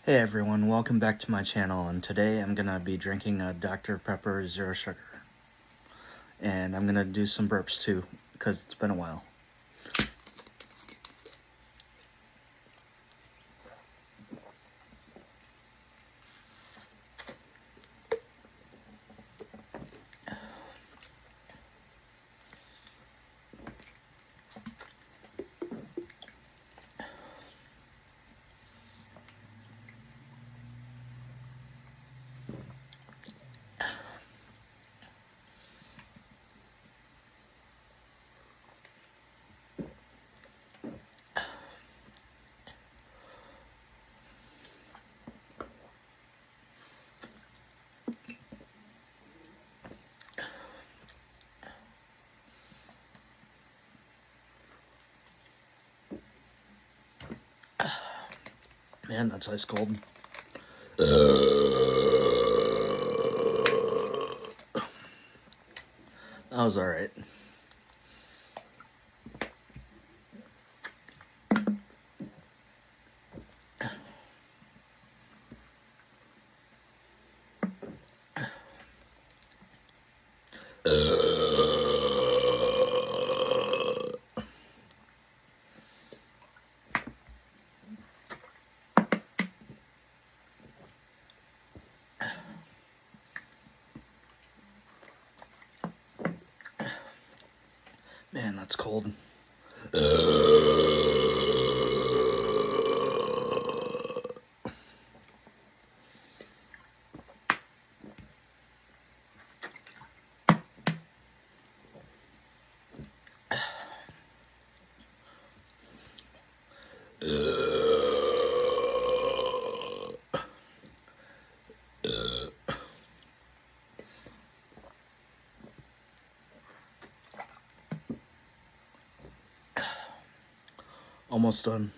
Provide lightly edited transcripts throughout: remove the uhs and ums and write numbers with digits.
Hey everyone, welcome back to my channel, and today I'm gonna be drinking a Dr. Pepper Zero Sugar. And I'm gonna do some burps too, because it's been a while. Man, that's ice cold. That was alright. Man, that's cold. Almost done.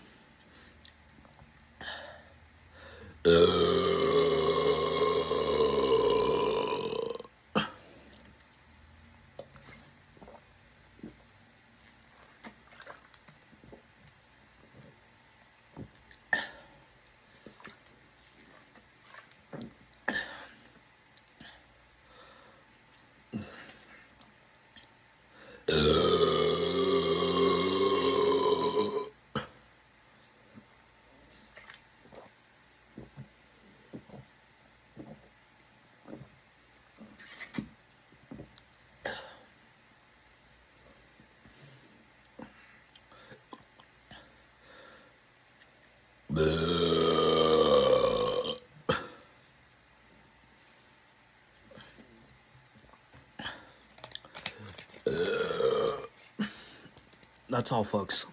That's all, folks.